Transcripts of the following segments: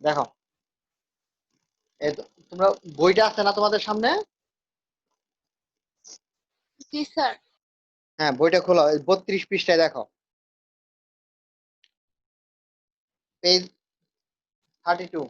দেখো, তোমরা বইটা আছে না তোমাদের সামনে? জি স্যার। হ্যাঁ, বইটা খোলো, 32 পৃষ্ঠায় দেখো, পেজ 32।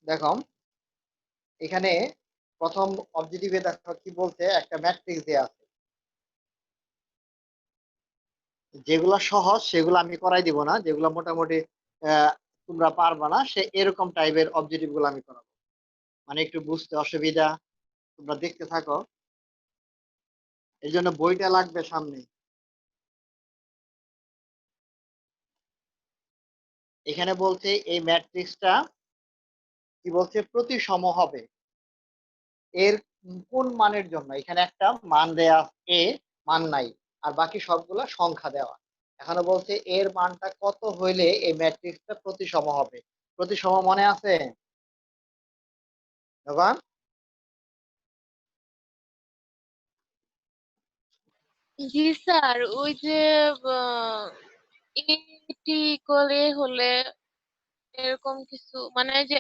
দেখো, এখানে প্রথম অবজেক্টিভে দেখো কি বলছে, একটা ম্যাট্রিক্স দেয়া আছে। যেগুলা সহজ সেগুলো আমি করাই দিব না, যেগুলো মোটামুটি আহ, তোমরা পারবা না, সে এরকম টাইপের অবজেক্টিভ গুলো আমি করাবো, মানে একটু বুঝতে অসুবিধা, তোমরা দেখতে থাকো। এই জন্য বইটা লাগবে সামনে। এখানে বলছে এই ম্যাট্রিক্সটা কি বলছে, প্রতিসম হবে। এর কোন মানের জন্য এখানে একটা মান দেয়া, এ মান নাই, আর বাকি সবগুলো সংখ্যা দেওয়া। এখানে বলছে এর মানটা কত হইলে এই ম্যাট্রিক্সটা প্রতিসম হবে। প্রতিসম মনে আছে বাবা? জি স্যার, ওই যে এটি করে হলে এরকম কিছু, মানে যে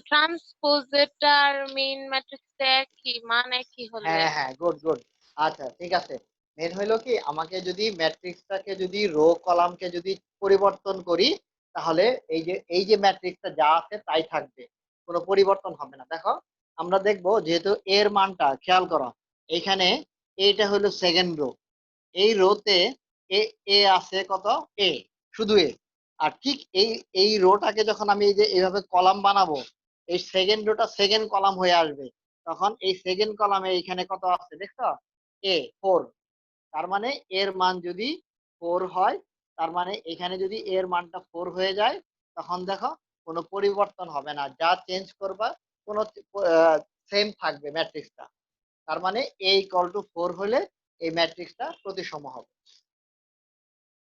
ট্রান্সপোজেটার মেইন ম্যাট্রিক্স একই মান একই হলে। হ্যাঁ হ্যাঁ, গুড গুড। আচ্ছা ঠিক আছে। মেন হইলো কি, আমাকে যদি ম্যাট্রিক্সটাকে যদি রো কলামকে যদি পরিবর্তন করি, তাহলে এই যে ম্যাট্রিক্সটা যা আছে তাই থাকবে, কোনো পরিবর্তন হবে না। দেখো, আমরা দেখবো যেহেতু এর মানটা খেয়াল করো, এইখানে এইটা হলো সেকেন্ড রো, এই রোতে এ এ আছে কত, এ, শুধু এ। আর ঠিক এই রোটাকে যখন আমি এই যে এইভাবে কলাম বানাবো, এই সেকেন্ড রোটা সেকেন্ড কলাম হয়ে আসবে, তখন এই সেকেন্ড কলামে এইখানে কত আছে দেখছো, এ 4। তার মানে এর মান যদি 4 হয়, তার মানে এখানে যদি এর মানটা 4 হয়ে যায়, তখন দেখো কোনো পরিবর্তন হবে না, যা চেঞ্জ করবা কোনো সেম থাকবে ম্যাট্রিক্সটা। তার মানে এ ইকুয়াল টু 4 হলে এই ম্যাট্রিক্সটা প্রতিসম হবে।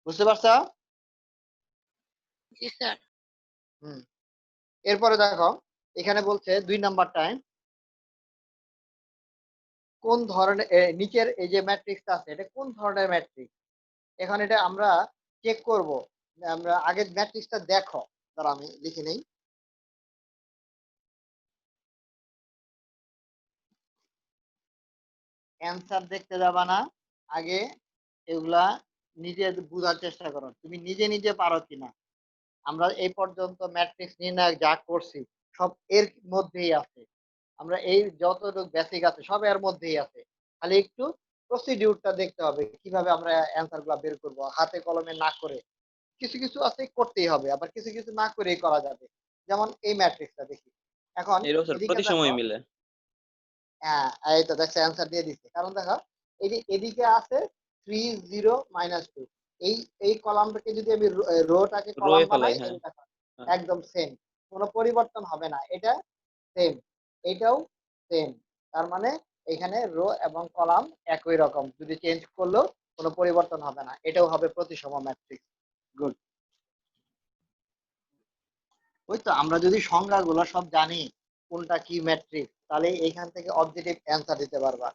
বুঝতে পারছো? জি স্যার। হুম। এরপরে দেখো, এখানে বলছে 2 নাম্বার টাইম, কোন ধরনের নিচের এই যে ম্যাট্রিক্সটা আছে এটা কোন ধরনের ম্যাট্রিক্স। এখন এটা আমরা চেক করব। আমরা আগে ম্যাট্রিক্সটা দেখো, ধরো আমি লিখে নেই। অ্যান্সার দেখতে যাবা না, আগে এগুলা নিজে বোঝার চেষ্টা করো, তুমি নিজে নিজে পারো কিনা। আমরা এই পর্যন্ত ম্যাট্রিক্স নির্ণয় যা করছি সব এর মধ্যেই আছে। আমরা এই যতটুকু বেসিক আছে সব এর মধ্যেই আছে, খালি একটু প্রসিডিউরটা দেখতে হবে, কিভাবে আমরা অ্যান্সার গুলা বের করবো হাতে কলমে না করে। কিছু কিছু আছে করতেই হবে, আবার কিছু কিছু না করেই করা যাবে। যেমন এই ম্যাট্রিক্সটা দেখি এখন, এরকম স্যার এদিকে প্রতি দেখো। সময় মিলে। হ্যাঁ, এই তো দেখছো অ্যান্সার দিয়ে দিচ্ছে, কারণ দেখো এই যে এদিকে আছে 3 0 - 2, এই এই কলামটাকে যদি আমি রোটাকে কলাম রোয়ে ফেলাই, বানাই, এই হ্যাঁ। যে দেখো হ্যাঁ। একদম সেম, কোনো পরিবর্তন হবে না, এটা সেম, এটাও সেম। তার মানে এখানে রো এবং কলাম একই রকম, যদি চেঞ্জ করলেও কোনো পরিবর্তন হবে না, এটাও হবে প্রতিসম ম্যাট্রিক্স। গুড। ওই তো, আমরা যদি সংজ্ঞাগুলো সব জানি কোনটা কি ম্যাট্রিক্স, তাহলে এইখান থেকে অবজেক্টিভ অ্যান্সার দিতে পারবা।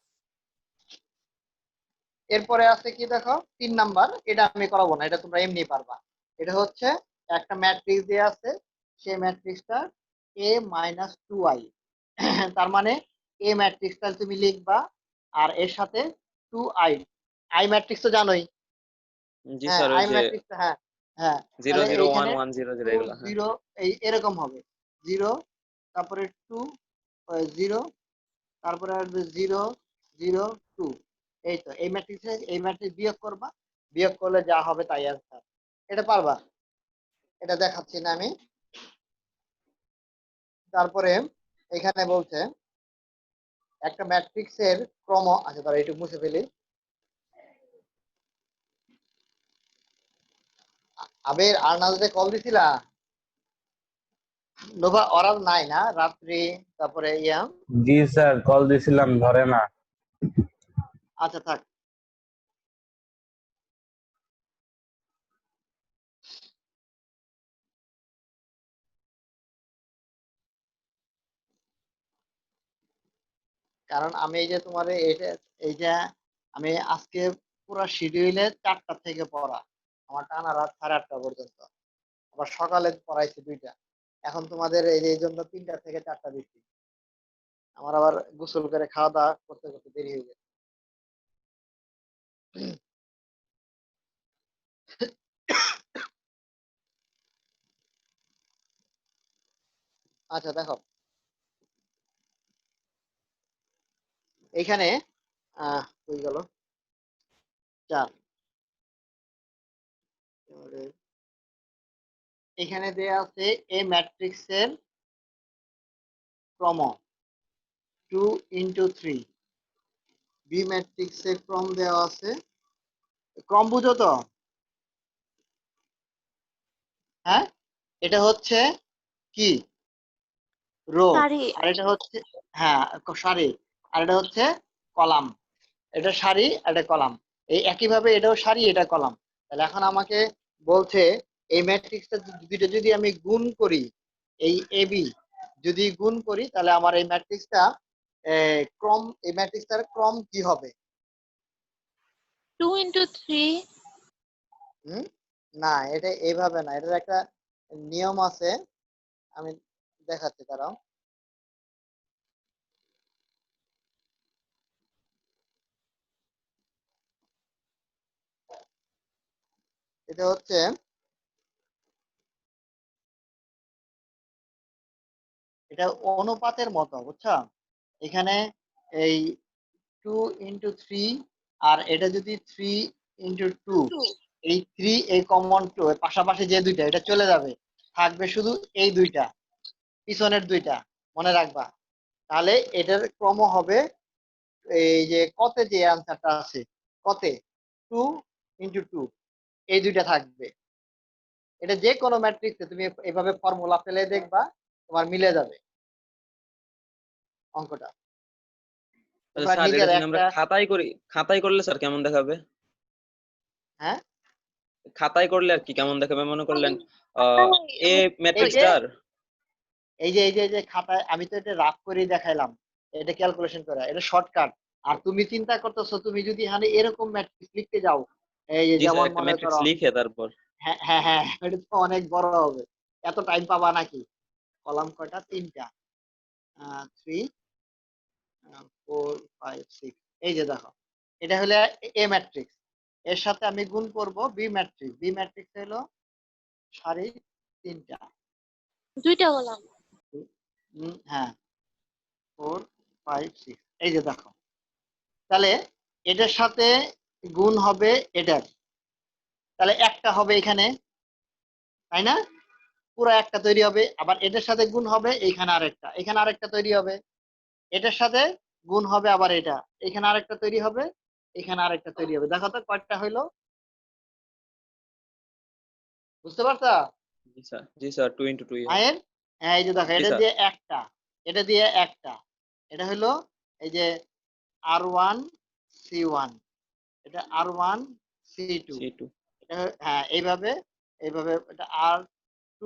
এরপরে আছে কি দেখো, 3 নাম্বার, এটা আমি করাবো না, এটা তোমরা এমনি পারবা। এটা হচ্ছে একটা ম্যাট্রিক্স দিয়ে আছে, সেই ম্যাট্রিক্সটা A-2i। তার মানে এ ম্যাট্রিক্সটা তুমি লিখবা, আর এর সাথে 2i, আই ম্যাট্রিক্স তো জানোই। জি হ্যাঁ, স্যার, ওই আই যে ম্যাট্রিক্স, হ্যাঁ হ্যাঁ। জিরো তাহলে জিরো ওয়ান এইখানে ওয়ান জিরো জিরো টু এগুলো, হ্যাঁ। জিরো এই এরকম হবে, 0, তারপরে 2, 0, তারপরে আসবে 0 0 2। এই তো এই ম্যাট্রিক্সে এই ম্যাট্রিক্স বিয়োগ করবা, বিয়োগ করলে যা হবে তাই অ্যান্সার। এটা পারবা? এটা দেখাচ্ছি না আমি। তারপরে এখানে বলছে একটা ম্যাট্রিক্সের ক্রম, আচ্ছা তারা একটু মুছে ফেলি। আবের আর নাজরে কল দিছিলা? নোভা ওরাল নাই না, রাত্রি, তারপরে ইয়া। জি স্যার, কল দিছিলাম ধরে না। আচ্ছা থাক। কারণ আমি এই যে তোমার এইটা, এই যে আমি আজকে পুরো শিডিউলে 4টা থেকে পড়া, আমার টানা রাত 8:30 পর্যন্ত, আবার সকালে পড়াইছি 2টা। এখন তোমাদের এই যে এই জন্য 3টা থেকে 4টা দিচ্ছি। আমার আবার গোসল করে খাওয়া দাওয়া করতে করতে দেরি হয়ে যায়। আচ্ছা দেখো, এইখানে হয়ে গেল 4। এখানে দেয়া আছে এ ম্যাট্রিক্সের ক্রম 2 × 3। বি ম্যাট্রিক্সের ক্রম দেওয়া আছে, ক্রম বুঝো তো? হ্যাঁ, এটা হচ্ছে কি, রো। সারি। আর এটা হচ্ছে, হ্যাঁ, সারি। আর এটা হচ্ছে কলাম। এটা সারি, এটা কলাম। এই একইভাবে এটাও সারি, এটা কলাম। তাহলে এখন আমাকে বলছে এই ম্যাট্রিক্সটা দুটো যদি আমি গুণ করি, এই এ বি যদি গুণ করি, তাহলে আমার এই ম্যাট্রিক্সটা ক্রম, এই ম্যাট্রিক্সটার ক্রম কি হবে? 2 × 3। হুম, না, এটা এইভাবে না, এটার একটা নিয়ম আছে, আমি দেখাচ্ছি দাঁড়াও। এটা হচ্ছে, এটা অনুপাতের মতো, বুঝছো? এখানে এই 2 × 3, আর এটা যদি 3 × 2, 2। এই 3, এই কমন 2, পাশাপাশি যে দুইটা, এটা চলে যাবে, থাকবে শুধু এই দুইটা, পিছনের দুইটা, মনে রাখবা। তাহলে এটার ক্রম হবে, এই যে কতে যে অ্যান্সারটা আছে, কতে 2 × 2, এই দুইটা থাকবে। এটা যে কোনো ম্যাট্রিক্সে তুমি এভাবে ফর্মুলা ফেলে দেখবা, তোমার মিলে যাবে অঙ্কটা। আচ্ছা তোমরা স্যার, এটা নিজের যদি আমরা একটা, খাতায় করি, খাতায় করলে স্যার কেমন দেখাবে? হ্যাঁ, খাতায় করলে আর কি কেমন দেখাবে মনে করলেন এ এই যে ম্যাট্রিক্সটার। এই যে খাতায় আমি তো এটা রাফ করে দেখাইলাম, এটা ক্যালকুলেশন করা, এটা শর্টকাট। আর তুমি চিন্তা করতেছো, তুমি যদি এখানে এরকম ম্যাট্রিক্স লিখতে যাও, এই যে জি স্যার, যেমন একটা মনে ম্যাট্রিক্স করো, লিখে তারপর। হ্যাঁ হ্যাঁ হ্যাঁ, এটা তো অনেক বড় হবে, এত টাইম পাবা নাকি? কলাম কয়টা? 3টা, 3, 4, 5, 6। এই যে দেখো, এটা হলো এ ম্যাট্রিক্স, এর সাথে আমি গুণ করব বি ম্যাট্রিক্স। বি ম্যাট্রিক্স হলো সারি 3টা। দুইটা বললাম। হ্যাঁ, 4, 5, 6। এই যে দেখো, তাহলে এটার সাথে গুণ হবে এটার, তাহলে একটা হবে এখানে, তাই না? পুরো একটা তৈরি হবে। আবার এটার সাথে গুণ হবে, এইখানে আরেকটা, এখানে আরেকটা তৈরি হবে। এটার সাথে গুণ হবে আবার এটা, এখানে আরেকটা তৈরি হবে, এখানে আরেকটা তৈরি হবে। দেখো তো কয়টা হইলো, বুঝতে পারছা? জি স্যার, জি স্যার, 2 × 2 মায়ের, হ্যাঁ, এই যে দেখো, জি এটা স্যার। দিয়ে একটা, এটা দিয়ে একটা, এটা হলো এই যে R1 C1, এটা R1 C2, C2 এটা হ্যাঁ, এইভাবে, এইভাবে এটা R2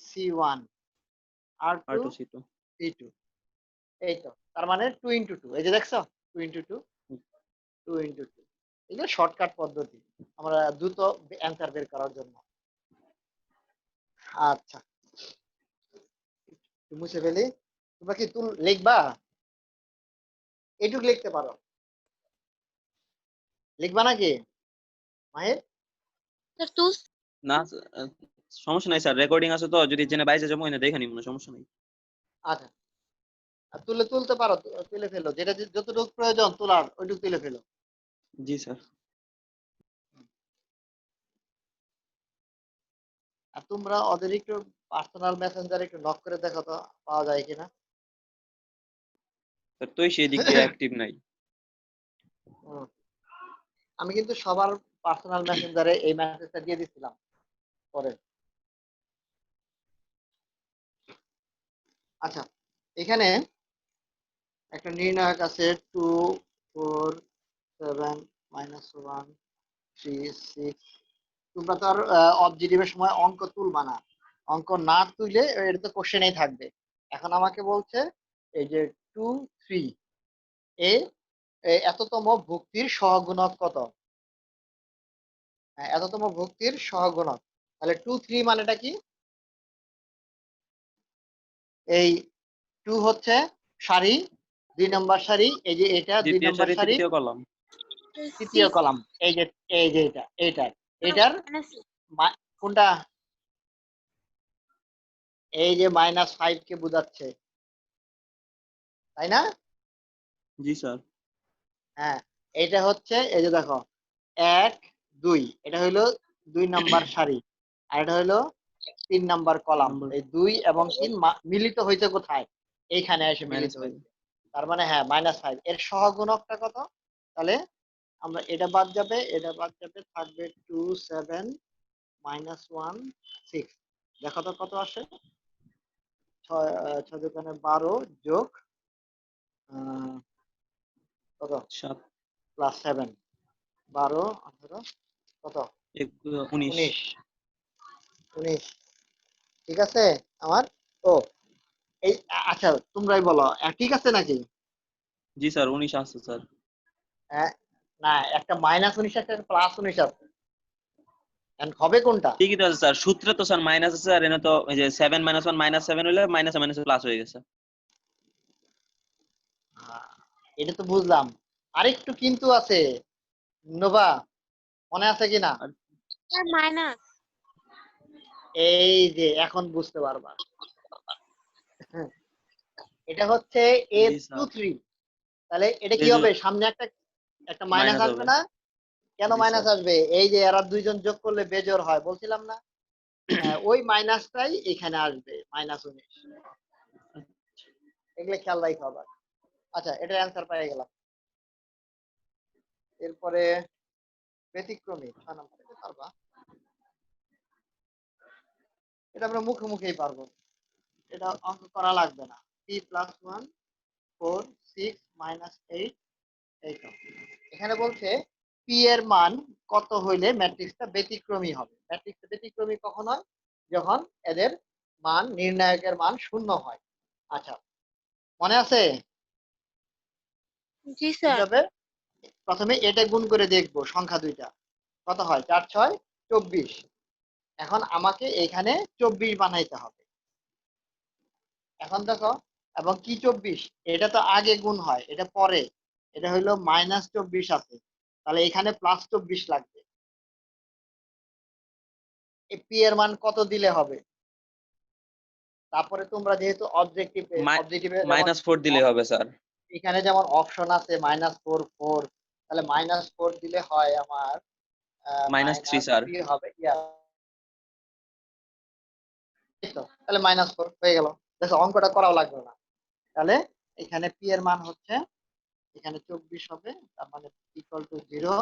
C1, আর two R2 C2। C two. এই তো, তার মানে 2 × 2, এই যে দেখছো, 2 × 2, 2 × 2। এগুলো শর্টকাট পদ্ধতি আমরা দ্রুত অ্যান্সার বের করার জন্য। আচ্ছা, একটু মুছে ফেলি। তোমরা কি লিখবা? এইটুকু লিখতে পারো, লিখবা নাকি মাহির? স্যার তুল। না সমস্যা নাই স্যার, রেকর্ডিং আছে তো, যদি জেনে বাইরে যাবো এনে দেখে নিব, সমস্যা নাই। আচ্ছা, আর তুলতে পারো, তুলে ফেলো, যেটা যতটুকু প্রয়োজন তোলার ওইটুকু তুলে ফেলো। জি স্যার। আর তোমরা ওদের একটু পার্সোনাল মেসেঞ্জারে একটু নক করে দেখো তো, পাওয়া যায় কিনা। স্যার তুই সেই দিক দিয়ে অ্যাক্টিভ নাই। হুম, আমি কিন্তু সবার পার্সোনাল মেসেঞ্জারে এই মেসেজটা দিয়ে দিছিলাম পরে। আচ্ছা, এখানে একটা নির্ণায়ক আছে 2 4 7 -1 3 6। তোমরা তো আর অবজেক্টিভের সময় অঙ্ক তুলবা না, অঙ্ক না তুলে এটা তো কোশ্চেনেই থাকবে। এখন আমাকে বলছে এই যে 2 3 এ এততম ভুক্তির সহগুণক কত? হ্যাঁ, এততম ভুক্তির সহগুণক। তাহলে 2 3 মানেটা কি? এই 2 হচ্ছে সারি, 2 নম্বর সারি, এই যে এটা 2 দ্বিতীয় নম্বর সারি সারি, তৃতীয় কলাম। তৃতীয় কলাম। এই যে এটার কোনটা? এই যে -5 কে বোঝাচ্ছে, তাই না? জি স্যার। হ্যাঁ, এটা হচ্ছে এই যে দেখো 1 2, এটা হইলো 2 নাম্বার সারি, আর এটা হইলো 3 নাম্বার কলাম। নম্বর এই 2 এবং 3 মিলিত হইতে কোথায়? এইখানে এসে মিলিত -5। হইছে। তার মানে হ্যাঁ -5 এর সহগুণকটা কত? তাহলে আমরা এটা বাদ যাবে, এটা বাদ যাবে, থাকবে 2 7 -1 6। দেখো তো কত আসে? 6 দোকানে 12 যোগ কত 7 প্লাস 7, 12 18 কত 19। 19। 19 ঠিক আছে আমার। ও এই আচ্ছা, তোমরাই বলো ঠিক আছে নাকি? জি স্যার 19 আছে স্যার। হ্যাঁ, না, একটা -19 একটা +19 আছে, এখন হবে কোনটা? ঠিকই তো আছে স্যার, সূত্রে তো স্যার মাইনাস আছে, আর এনে তো এই যে 7 -1 -7 হলে মাইনাস মাইনাস প্লাস হয়ে গেছে। আহ, এটা তো বুঝলাম, আরেকটু কিন্তু আছে নোভা, মনে আছে কিনা? আর মাইনাস। এই যে এখন বুঝতে পারবা। এটা হচ্ছে এ জি টু স্যার, থ্রি। তাহলে এটা কি হবে? বেজোর সামনে একটা একটা মাইনাস মাইনাস আসবে হবে। না? কেন জি মাইনাস স্যার। আসবে? এই যে এরা দুইজন যোগ করলে বেজোর হয় বলছিলাম না? হ্যাঁ, ওই মাইনাসটাই এখানে আসবে, -19। এগুলো খেয়াল রাখতে হবে। আচ্ছা, এটার অ্যান্সার পেয়ে গেলাম। এরপরে ব্যতিক্রমী 6 নম্বর, এটা পারবা? এটা আমরা মুখে মুখেই পারবো, এটা অঙ্ক করা লাগবে না। 3 + 1 4 6 -8 এই তো। এখানে বলছে পি এর মান কত হইলে ম্যাট্রিক্সটা ব্যতিক্রমী হবে? ম্যাট্রিক্সটা ব্যতিক্রমী কখন হয়? যখন এদের মান, নির্ণায়কের মান 0 হয়। আচ্ছা, মনে আছে জি কি স্যার। হবে? প্রথমে এটা গুণ করে দেখবো সংখ্যা দুইটা কত হয়, 4 6 24। এখন আমাকে এখানে 24 বানাইতে হবে। এখন দেখো, এবং কি 24? এটা তো আগে গুণ হয়, এটা পরে, এটা হইলো -24 আছে, তাহলে এখানে +24 লাগবে। এই পি এর মান কত দিলে হবে? তারপরে তোমরা যেহেতু অবজেক্টিভে যেমন -4 দিলেই হবে স্যার। এখানে যেমন অপশন আছে -4 4, তাহলে -4 দিলে হয় আমার -3 স্যার। -3 হবে, এই তো, তাহলে -4 হয়ে গেল। দেখো অঙ্কটা করাও লাগবে না। তাহলে এখানে পি এর মান হচ্ছে, এখানে 24 হবে, তার মানে পি ইকুয়াল টু 0।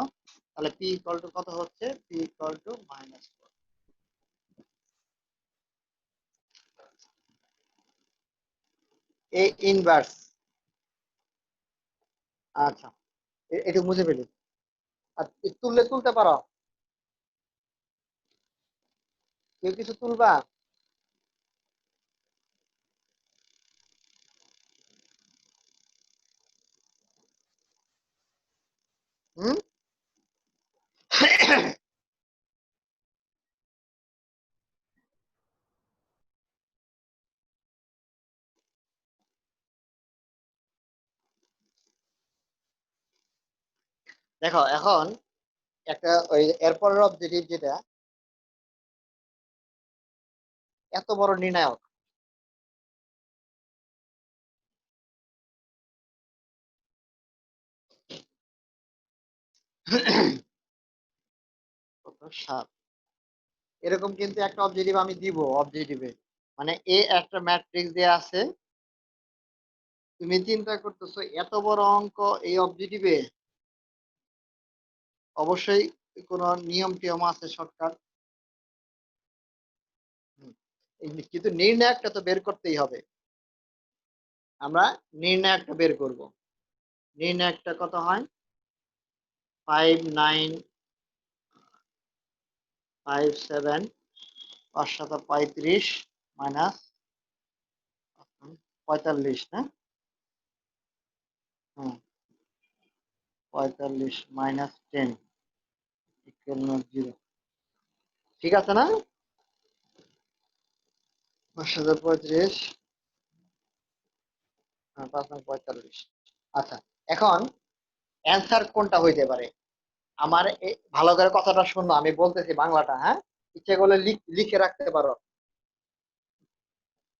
তাহলে পি ইকুয়াল টু কত হচ্ছে? P equal to -4। A inverse. আচ্ছা, একটু মুছে ফেলি। আর তুলতে পারো? কেউ কিছু তুলবা? হুম? দেখো এখন একটা ওই এরপরের অবজেক্টিভ যেটা এত বড় নির্ণায়ক, কত 7, এরকম কিন্তু একটা অবজেক্টিভ আমি দিব অবজেক্টিভে, মানে এ একটা ম্যাট্রিক্স দেয়া আছে, তুমি চিন্তা করতেছো এত বড় অঙ্ক এই অবজেক্টিভে, অবশ্যই কোন নিয়ম টিয়ম আছে শর্টকাট। কিন্তু নির্ণায়কটা তো বের করতেই হবে। আমরা নির্ণায়কটা বের করব। নির্ণায়কটা কত হয়? 5957 535 মাইনাস 45 না? হুম, 45 মাইনাস 10 ইকুয়াল 0। ঠিক আছে না? 535 545। আচ্ছা, এখন অ্যান্সার কোনটা হইতে পারে? আমার ভালো করে কথাটা শুনো, আমি বলতেছি বাংলাটা, হ্যাঁ? ইচ্ছে করলে লিখে রাখতে পারো।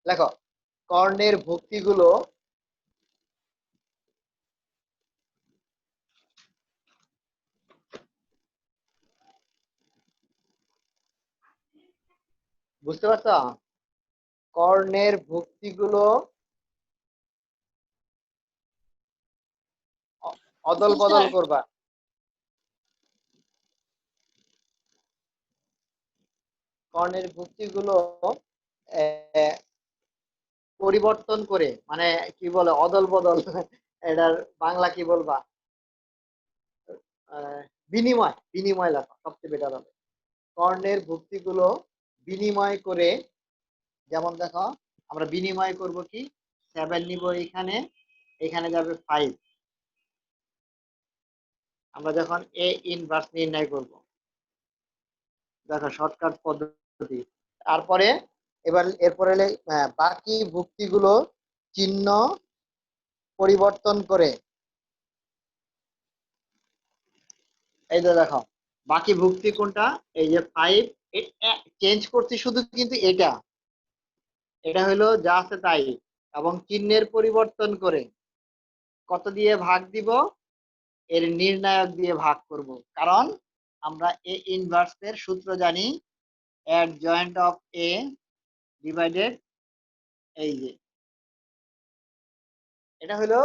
লেখো, কর্ণের ভুক্তিগুলো বুঝতে পারছো? কর্ণের ভুক্তিগুলো অদল জি বদল স্যার। করবা। কর্ণের ভুক্তিগুলো আহ, পরিবর্তন করে, মানে কি বলে, অদল বদল এটার বাংলা কি বলবা? আহ, বিনিময়, বিনিময় লেখা সবচেয়ে বেটার হবে। কর্ণের ভুক্তিগুলো বিনিময় করে, যেমন দেখো, আমরা বিনিময় করব কি, 7 নিব এখানে, এখানে যাবে 5। আমরা যখন এ ইনভার্স নির্ণয় করব, দেখো শর্টকাট পদ্ধতি। তারপরে এবার এরপরে বাকি ভুক্তিগুলো চিহ্ন পরিবর্তন করে, এই যে দেখো বাকি ভুক্তি কোনটা, এই যে 5 চেঞ্জ করছি শুধু, কিন্তু এটা এটা হলো যা আছে তাই, এবং চিহ্নের পরিবর্তন করে কত দিয়ে ভাগ দিব, এর নির্ণায়ক দিয়ে ভাগ করব। কারণ আমরা এ ইনভার্স এর সূত্র জানি, adjoint অফ এ ডিভাইডেড, এই যে এটা হলো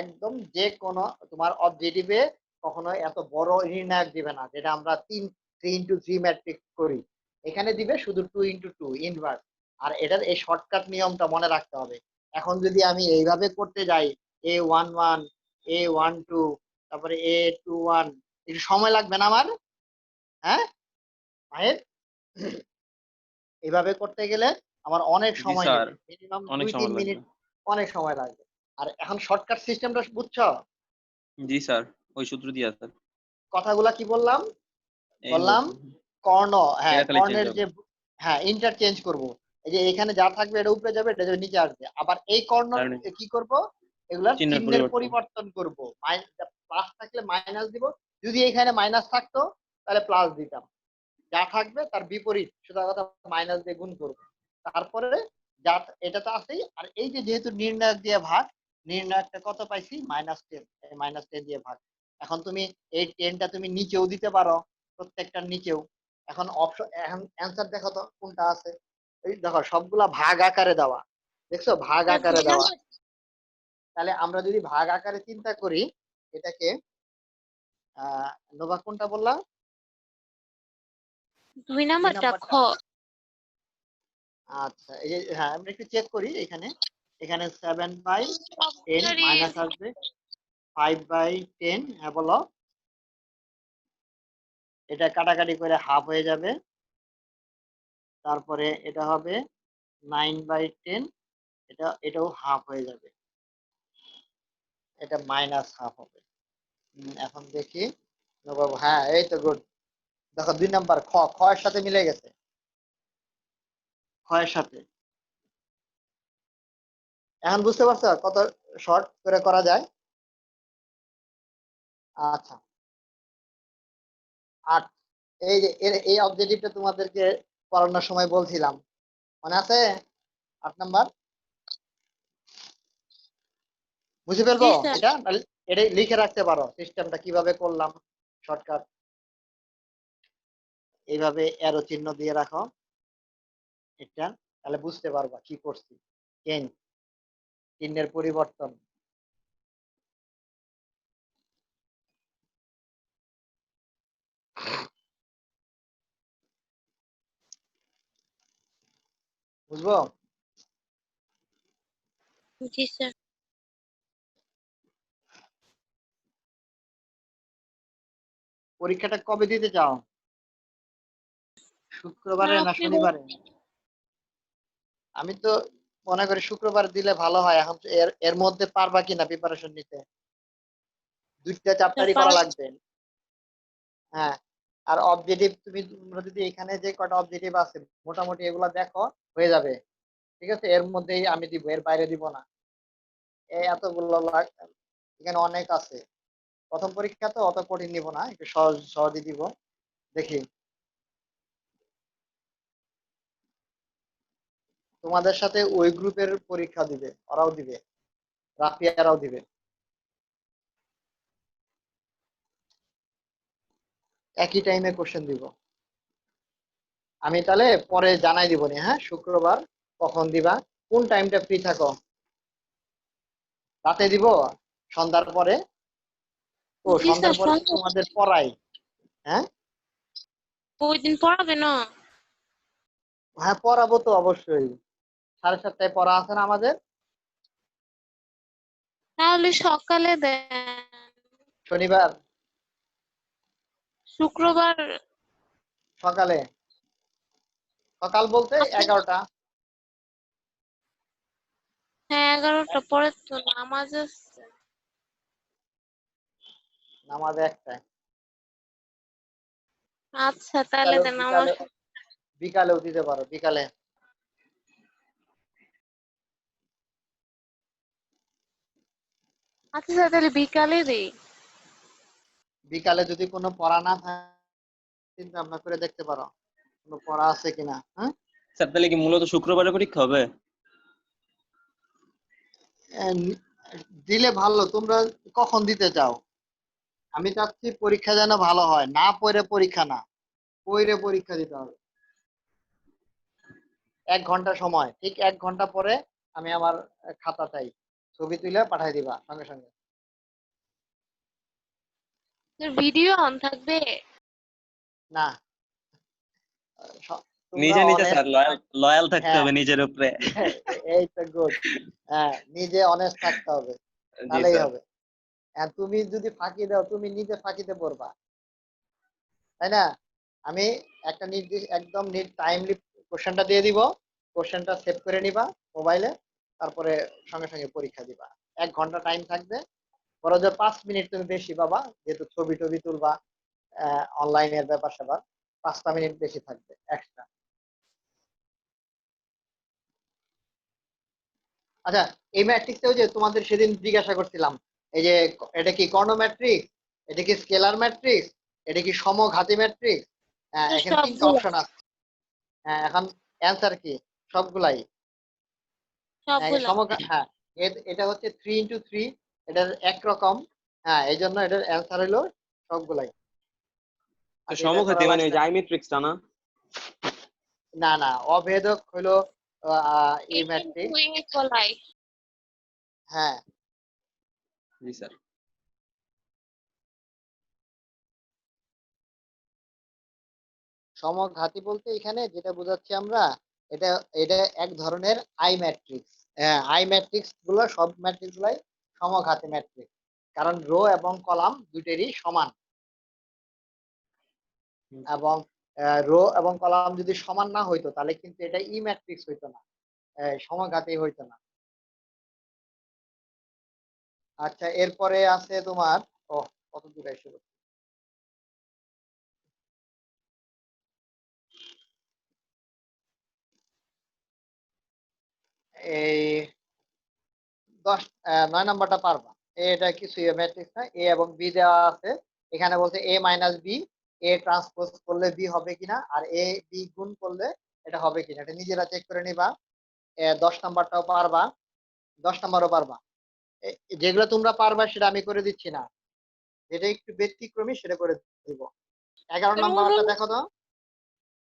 একদম যে কোনো তোমার অবজেক্টিভে কখনো এত বড় নির্ণায়ক দিবে না, যেটা আমরা 3 3 ম্যাট্রিক্স করি। এখানে দিবে শুধু 2 × 2 ইনভার্স। আর এটার এই শর্টকাট নিয়মটা মনে রাখতে হবে। এখন যদি আমি এইভাবে করতে যাই, A11 A12 তারপরে A21, একটু সময় লাগবে না আমার? হ্যাঁ মায়ের, এইভাবে করতে গেলে আমার অনেক জি সময় স্যার, নেবে, মিনিমাম অনেক দুই তিন সময় লাগবে। মিনিট অনেক সময় লাগবে। আর এখন শর্টকাট সিস্টেমটা বুঝছো? জি স্যার, ওই সূত্র দিয়ে স্যার। কথাগুলা কি বললাম? ইনভার্স বললাম কর্ণ, হ্যাঁ এটা খালি চেঞ্জ কর্ণের হবে। যে, হ্যাঁ ইন্টারচেঞ্জ করব। এই যে এখানে যা থাকবে এটা উপরে যাবে, এটা যাবে নিচে আসবে। আবার এই কর্ণ আর কি করব, এগুলার চিহ্নের চিহ্নের পরিবর্তন। পরিবর্তন করব। প্লাস থাকলে মাইনাস দিব, যদি এখানে মাইনাস থাকতো তাহলে প্লাস দিতাম। যা থাকবে তার বিপরীত সোজা কথা মাইনাস দিয়ে গুণ করবো। তারপরে যা, এটা তো আছেই। আর এই যে যেহেতু নির্ণায়ক দিয়ে ভাগ, নির্ণায়কটা কত পাইছি, -10, -10 দিয়ে ভাগ। এখন তুমি এই 10টা তুমি নিচেও দিতে পারো, প্রত্যেকটার নিচেও। এখন অপশন, এখন অ্যান্সার দেখো তো কোনটা আছে। এই দেখো সবগুলা ভাগ আকারে দেওয়া, দেখছো ভাগ স্যার আকারে 2 দেওয়া। নাম্বার, তাহলে আমরা যদি ভাগ আকারে চিন্তা করি, এটাকে নোভা কোনটা বললাম? 2 দুই নাম্বারটা খ। নাম্বারটা। আচ্ছা, এই যে হ্যাঁ আমরা একটু চেক করি এখানে। এখানে 7/10 মাইনাস আসবে 5/10, হ্যাঁ বলো। এটা কাটাকাটি করে হাফ হয়ে যাবে। তারপরে এটা হবে 9/10, এটাও হাফ হয়ে যাবে, এটা মাইনাস হাফ হবে। এখন দেখি বাবু, হ্যাঁ এই তো গুড। দেখো 2 নাম্বার খ, খ এর সাথে মিলে গেছে, খ এর সাথে। এখন বুঝতে পারছো কত শর্ট করে করা যায়? আচ্ছা, আর এই যে এই অবজেক্টিভটা তোমাদেরকে পড়ানোর সময় বলছিলাম, মনে আছে? 8 নাম্বার, বুঝে জি ফেলবো স্যার। এটা? এটাই লিখে রাখতে পারো সিস্টেমটা কিভাবে করলাম, শর্টকাট। এইভাবে অ্যারো চিহ্ন দিয়ে রাখো এটা, তাহলে বুঝতে পারবা কি করছি। চেঞ্জ, চিহ্নের পরিবর্তন। বুঝবো? জি স্যার। পরীক্ষাটা কবে দিতে চাও? শুক্রবারে না আপনি শনিবারে? আমি তো মনে করি শুক্রবার দিলে ভালো হয়। এখন তো এর এর মধ্যে পারবা কিনা প্রিপারেশন নিতে? 2টা চ্যাপ্টারই করা লাগবে। হ্যাঁ, আর অবজেক্টিভ তোমরা যদি এখানে যে কটা অবজেক্টিভ আছে মোটামুটি এগুলা দেখো, হয়ে যাবে। ঠিক আছে, এর মধ্যেই আমি দিব, এর বাইরে দিব না। এই এতগুলো এখানে অনেক আছে। প্রথম পরীক্ষা তো অত কঠিন নিব না, একটু সহজ সহজই দিব। দেখি তোমাদের সাথে ওই গ্রুপের পরীক্ষা দিবে, ওরাও দিবে, রাফিয়ারাও দিবে। একই টাইমে কোশ্চেন দিব। আমি তাহলে পরে জানাই দিব নি, হ্যাঁ, শুক্রবার কখন দিবা, কোন টাইমটা ফ্রি থাকো? রাতে দিব, সন্ধ্যার পরে? ও, জি সন্ধ্যার স্যার, পরে তো তোমাদের পড়াই। হ্যাঁ, ওই দিন পড়াবে না? হ্যাঁ পড়াবো তো অবশ্যই। 7:30টায় পড়া আছে না আমাদের? তাহলে সকালে দেন। শনিবার শুক্রবার। সকালে? সকাল বলতে আপনি 11টা? হ্যাঁ, 11টা পরে তো নামাজ আছে। নামাজ 1টায়? আচ্ছা, তাহলে বিকালেও দেন আমার। বিকালে বিকালেও দিতে পারো, বিকালে। আচ্ছা স্যার, তাহলে বিকালে দেই। বিকালে যদি কোনো পড়া না থাকে চিন্তা ভাবনা করে দেখতে পারো কোনো পড়া আছে কিনা, হ্যাঁ। স্যার তাহলে কি মূলত শুক্রবারে পরীক্ষা হবে? আহ, দিলে ভালো। তোমরা কখন দিতে চাও? আমি চাচ্ছি পরীক্ষা যেন ভালো হয়, না পড়ে পরীক্ষা না, পড়ে পরীক্ষা দিতে হবে। 1 ঘন্টা সময়, ঠিক 1 ঘন্টা পরে আমি আমার খাতা চাই, ছবি তুলে পাঠাই দিবা সঙ্গে সঙ্গে। ভিডিও অন থাকবে? না, তোমরা নিজে নিজে স্যার অনেস্ট। লয়াল লয়াল থাকতে হ্যাঁ, হবে নিজের উপরে। এই তো গুড। হ্যাঁ, নিজে অনেস্ট থাকতে হবে, জি তাহলেই স্যার। হবে। আর তুমি যদি ফাঁকি দাও, তুমি নিজে ফাঁকিতে পড়বা, তাই না? আমি একটা নির্দিষ্ট একদম টাইমলি কোশ্চেনটা দিয়ে দিব, কোশ্চেনটা সেভ করে নিবা মোবাইলে, তারপরে সঙ্গে সঙ্গে পরীক্ষা দিবা। 1 ঘন্টা টাইম থাকবে, বড় জোর 5 মিনিট তুমি বেশি পাবা, যেহেতু ছবি টবি তুলবা, অনলাইনের ব্যাপার স্যাপার, 5টা মিনিট বেশি থাকবে এক্সট্রা। আচ্ছা, এই ম্যাট্রিক্সটাও যে তোমাদের সেদিন জিজ্ঞাসা করছিলাম, এই যে এটা কি কর্ণ ম্যাট্রিক্স, এটা কি স্কেলার ম্যাট্রিক্স, এটা কি সমঘাতী ম্যাট্রিক্স? হ্যাঁ, এখানে 3টা সবগুলা। অপশন আছে। হ্যাঁ, এখন অ্যান্সার কি? সবগুলাই। হ্যাঁ, সবগুলা। হ্যাঁ, এটা হচ্ছে 3 into 3, এটার একরকম। হ্যাঁ, এই জন্য এটার অ্যান্সার হলো সবগুলাই। তো আচ্ছা, এটা করা সমঘাতী মানে লাগবে। ওই যে আইমেট্রিক্সটা না? না না, অভেদক হলো এই এ কিন্তু ম্যাট্রিক্স। এ কলাই। হ্যাঁ, জি স্যার। সমঘাতী বলতে এখানে যেটা বোঝাচ্ছি আমরা, এটা এটা এক ধরনের আই ম্যাট্রিক্স। হ্যাঁ, আই ম্যাট্রিক্স গুলো, সব ম্যাট্রিক্স গুলাই সমঘাতী ম্যাট্রিক্স, কারণ রো এবং কলাম দুইটারই সমান। এবং রো এবং কলাম যদি সমান না হইতো তাহলে কিন্তু এটা ই ম্যাট্রিক্স হইতো না, সমঘাতী হইতো না। আচ্ছা, এরপরে আছে তোমার, ও, কত দূরে এসে গেছে। এই 9 নাম্বারটা পারবা? এটা কিছু ম্যাট্রিক্স না, এ এবং বি দেওয়া আছে। এখানে বলছে এ মাইনাস বি, এ ট্রান্সপোজ করলে বি হবে কিনা, আর এ বি গুণ করলে এটা হবে কিনা, এটা নিজেরা চেক করে নিবা। 10 নাম্বারটাও পারবা, 10 নাম্বারও পারবা। যেগুলো তোমরা পারবা সেটা আমি করে দিচ্ছি না, যেটা একটু ব্যতিক্রমী সেটা করে দিব। 11 নাম্বারটা দেখো তো,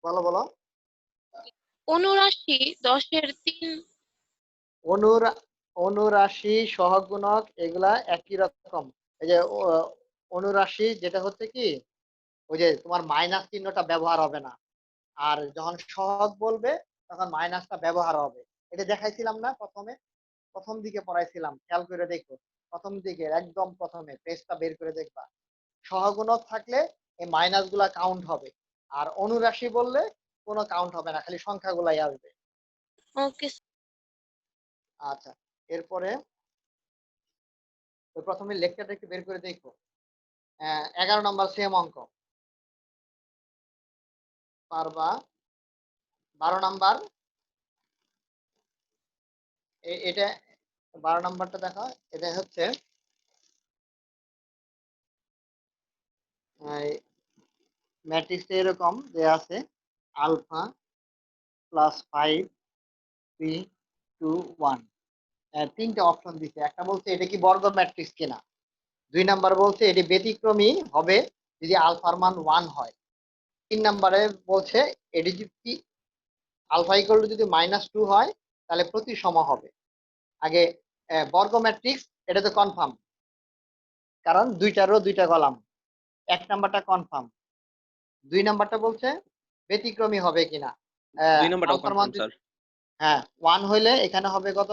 বলো বলো। 79 10-এর 3। অনুর অনুরাশি সহগুণক এগুলা একই রকম। এই যে অনুরাশি যেটা হচ্ছে কি, ওই যে তোমার মাইনাস চিহ্নটা ব্যবহার হবে না, আর যখন সহগ বলবে তখন মাইনাসটা ব্যবহার হবে। এটা দেখাইছিলাম না প্রথমে, প্রথম দিকে পড়াইছিলাম, খেয়াল করে দেখো। প্রথম দিকে একদম প্রথমে পেজটা বের করে দেখবা, সহগুণক থাকলে এই মাইনাস গুলা কাউন্ট হবে, আর অনুরাশি বললে কোনো কাউন্ট হবে না, খালি সংখ্যাগুলাই আসবে। ওকে। আচ্ছা, এরপরে তো প্রথমে লেকচারটা একটু বের করে দেখো। 11 নম্বর সেম অঙ্ক পারবা। 12 নাম্বার, এটা 12 নাম্বারটা দেখো। এটা হচ্ছে ম্যাট্রিক্স এরকম যে আছে আলফা প্লাস 5 3 2 1। তিনটে অপশন দিছে, একটা বলছে এটা কি বর্গ ম্যাট্রিক্স কিনা, 2 নাম্বার বলছে এটি ব্যতিক্রমী হবে যদি আলফার মান 1 হয়, 3 নাম্বারে বলছে এটি যদি আলফা ইকুয়াল টু যদি -2 হয় তাহলে প্রতিসম হবে। আগে বর্গ ম্যাট্রিক্স এটা তো কনফার্ম, কারণ দুইটারও দুইটা কলাম। 1 নাম্বারটা কনফার্ম। 2 নাম্বারটা বলছে ব্যতিক্রমী হবে কিনা। 2 নাম্বারটাও আলফার মান কনফার্ম স্যার। হ্যাঁ 1 হইলে এখানে হবে কত,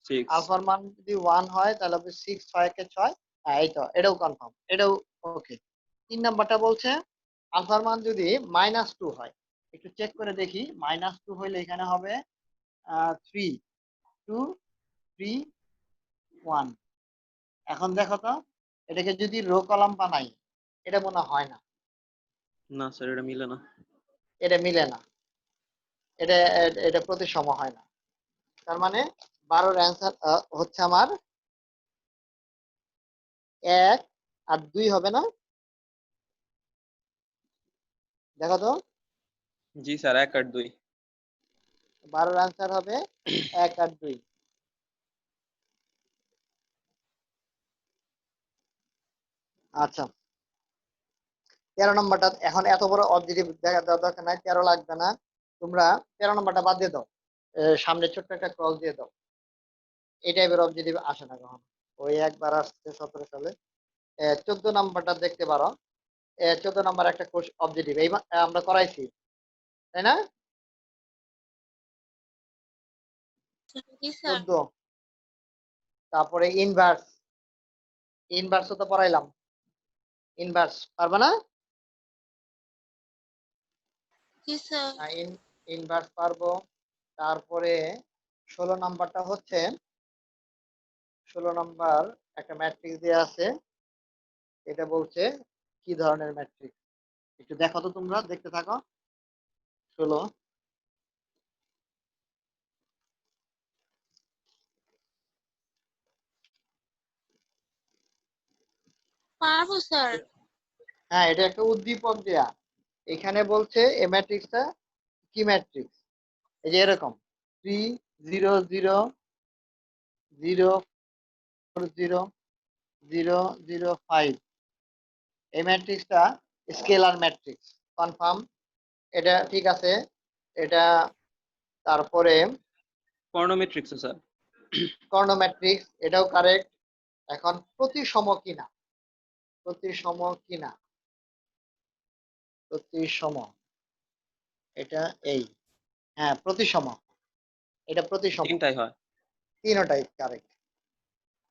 6। আলফার মান যদি 1 হয় তাহলে হবে 6, 6 কে 6। হ্যাঁ এই তো, এটাও কনফার্ম, এটাও ওকে। 3 নাম্বারটা বলছে আলফার মান যদি -2 হয়, একটু চেক করে দেখি। -2 হইলে এখানে হবে 3 2 3 1। এখন দেখো তো, এটাকে যদি রো কলাম বানাই, এটা মনে হয় না, না স্যার এটা মিলে না। এটা মিলে না, এটা এটা প্রতিসম হয় না। তার মানে 12-র অ্যান্সার হচ্ছে আমার 1 আর 2 হবে না, দেখো তো। জি স্যার 1 আর 2। 12-র অ্যান্সার হবে 1 আর 2। আচ্ছা, 13 নম্বরটা এখন এত বড় অবজেক্টিভ দেখা দেওয়ার দরকার নাই, 13 লাগবে না। তোমরা 13 নম্বরটা বাদ দিয়ে দাও, সামনে ছোট্ট একটা ক্রস দিয়ে দাও। এই টাইপের অবজেক্টিভ আসে না কখন, ওই একবার আসছে 17 সালে। 14 নাম্বারটা দেখতে পারো। 14 নাম্বার একটা অবজেক্টিভ এই আমরা করাইছি, তাই না? জি স্যার। 14। তারপরে ইনভার্স, ইনভার্সও তো পড়াইলাম। ইনভার্স পারবে না? জি স্যার। ইনভার্স পারবো। তারপরে 16 নাম্বারটা হচ্ছে, 16 নাম্বার একটা ম্যাট্রিক্স দেওয়া আছে, এটা বলছে কি ধরনের ম্যাট্রিক্স, একটু দেখো তো, তোমরা দেখতে থাকো। 16 পারবো স্যার। হ্যাঁ এটা একটা উদ্দীপক দেয়া। এখানে বলছে এই ম্যাট্রিক্সটা কি ম্যাট্রিক্স, এই যে এরকম 3 0 0 0 4 0 0 0 5। এই ম্যাট্রিক্সটা স্কেলার ম্যাট্রিক্স, কনফার্ম, এটা ঠিক আছে। এটা তারপরে কর্ণ ম্যাট্রিক্স স্যার। কর্ণ ম্যাট্রিক্স, এটাও কারেক্ট। এখন প্রতিসম কিনা, প্রতিসম কিনা, প্রতিসম, এটা এই, হ্যাঁ প্রতিসম, এটা প্রতিসম, তিনটাই হয়। তিনটাই কারেক্ট।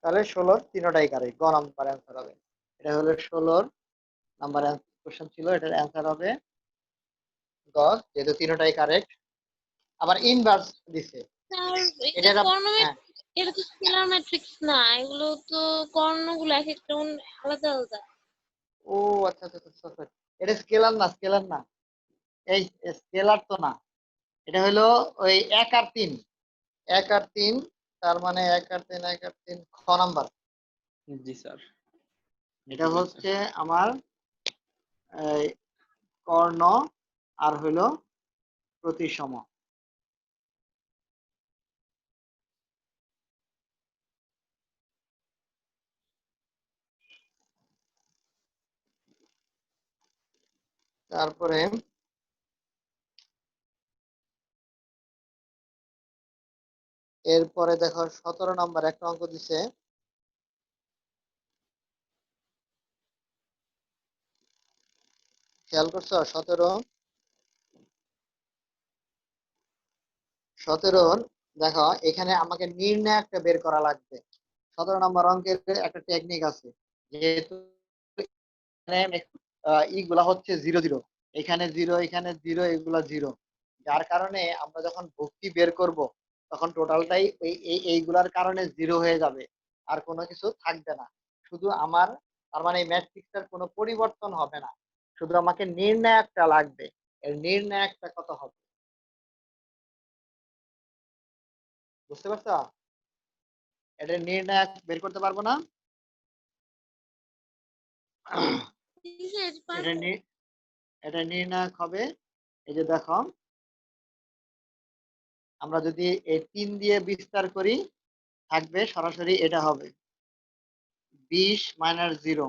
তাহলে 16 তিনটাই কারেক্ট, গ নাম্বার অ্যান্সার হবে। এটা হলো 16 নাম্বার কোশ্চেন ছিল, এটার অ্যান্সার হবে গ, যেহেতু তিনটাই কারেক্ট। আবার ইনভার্স দিছে, স্যার এটা এটা হ্যাঁ। এটা তো স্কেলার ম্যাট্রিক্স না, এগুলো তো কর্ণগুলো এক একটা আলাদা আলাদা। ও আচ্ছা আচ্ছা আচ্ছা আচ্ছা। এটা স্কেলার না, স্কেলার না, এই স্কেলার তো না। এটা হলো ওই 1 আর 3, 1 আর 3, তার মানে 1 আর 3 1 আর 3 খ নাম্বার। জি স্যার এটা ঠিক আছে। হচ্ছে আমার এই, কর্ণ আর হলো প্রতিসম। তারপরে এরপরে দেখো 17 নাম্বার একটা অঙ্ক দিছে, খেয়াল করছো? 17 দেখো, এখানে আমাকে নির্ণায়কটা বের করা লাগবে। 17 নম্বর অঙ্কের একটা টেকনিক আছে, যেহেতু ইগুলা হচ্ছে 0 0, এখানে 0, এখানে 0, এগুলা 0, যার কারণে আমরা যখন ভুক্তি বের করব তখন টোটালটাই এইগুলার কারণে 0 হয়ে যাবে, আর কোনো কিছু থাকবে না। শুধু আমার, তার মানে এই ম্যাট্রিক্সটার কোনো পরিবর্তন হবে না, শুধু আমাকে নির্ণায়কটা লাগবে। এর নির্ণায়কটা কত হবে বুঝতে পারছো? এটা নির্ণায়ক বের করতে পারবো না? এটা এটা নির্ণায়ক হবে, এই যে দেখো, আমরা যদি এই 3 দিয়ে বিস্তার করি থাকবে সরাসরি এটা হবে 20 মাইনাস 0,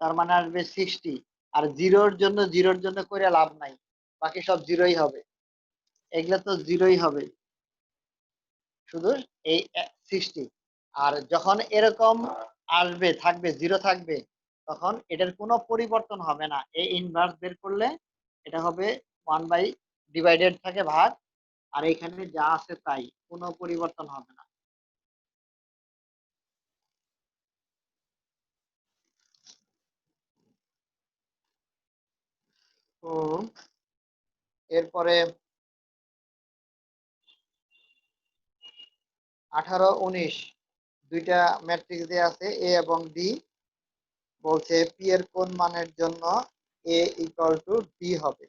তার মানে আসবে 60। আর জিরোর জন্য করে লাভ নাই, বাকি সব জিরোই হবে, এগুলা তো জিরোই হবে, শুধু এই 60। আর যখন এরকম আসবে, থাকবে 0 থাকবে, তখন এটার কোনো পরিবর্তন হবে না। এই ইনভার্স বের করলে এটা হবে 1 ডিভাইডেড থাকে ভাগ, আর এখানে যা আছে তাই, কোনো পরিবর্তন হবে না। তো এরপরে 18 19 দুইটা ম্যাট্রিক্স দেয়া আছে, এ এবং ডি। বলছে পি এর কোন মানের জন্য এ ইকুয়াল টু ডি হবে।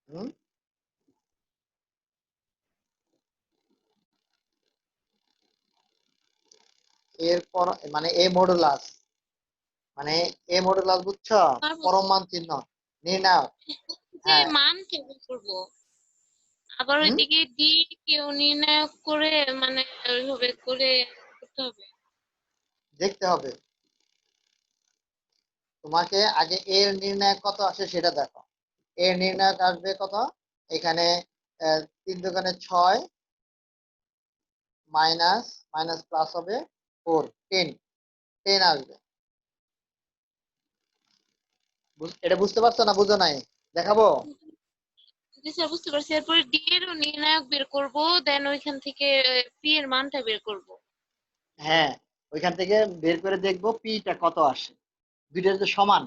হুম, এরপর মানে এ মডুলাস, মানে এ মডুলাস বুঝছো, পরম মান চিহ্ন নির্ণায়ক। যে হ্যাঁ। মান কে বের করবো, আবার হুম, ওইদিকে ডি কেউ নির্ণায়ক করে, মানে ওইভাবে করে করতে হবে। দেখতে হবে, তোমাকে আগে এর নির্ণায়ক কত আসে সেটা দেখো। এর নির্ণায়ক আসবে কত, এখানে 3 দোকানে 6, মাইনাস মাইনাস প্লাস হবে 4, 10, 10 আসবে। এটা বুঝতে পারছো না, বুঝো নাই? দেখাবো? জি স্যার, বুঝতে পারছি। এরপরে ডি এর নির্ণায়ক বের করব, দেন ওইখান থেকে পি এর মানটা বের করব। হ্যাঁ, ওইখান থেকে বের করে দেখবো পিটা কত আসে, দুইটা তো সমান,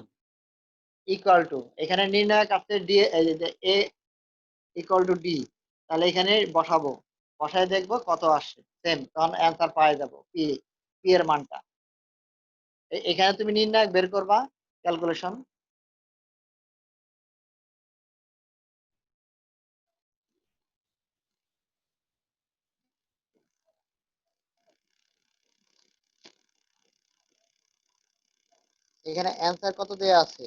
ইকুয়াল টু, এখানে নির্ণায়ক আছে D, A equal to D, তাহলে এখানে বসাবো, বসায় দেখবো কত আসে, সেম, তখন অ্যান্সার পাওয়া যাবো পি, পি এর মানটা। এখানে তুমি নির্ণায়ক বের করবা, ক্যালকুলেশন। এখানে অ্যান্সার কত দেয়া আছে?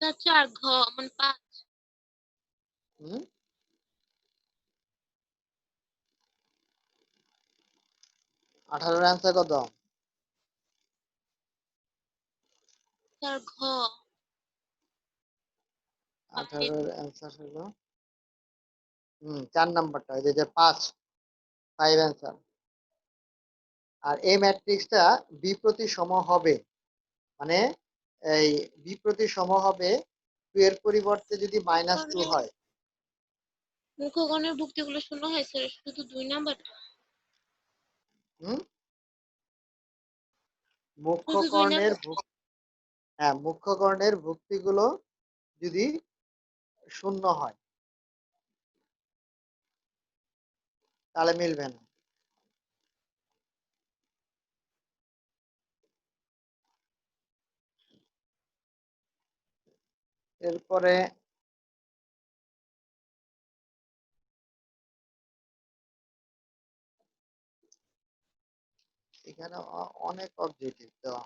স্যার 4 ঘ মানে 5। হুম, 18 অ্যান্সার কত? স্যার ঘ 5। 18 অ্যান্সার হলো 4 নাম্বারটা, এই যে 5 অ্যান্সার। আর এই ম্যাট্রিক্সটা বিপ্রতিসম হবে, মানে এই বিপ্রতিসম হবে 2 এর পরিবর্তে যদি -2 হয়। মুখগণের ভুক্তিগুলো শূন্য হয় স্যার, শুধু 2 নাম্বারটা। হুম, মুখ্য শুধু 2 কর্ণের নাম্বার। হ্যাঁ, মুখ্য কর্ণের ভুক্তিগুলো যদি শূন্য হয় তাহলে মিলবে না। এরপরে এখানে অনেক অবজেক্টিভ দেওয়া।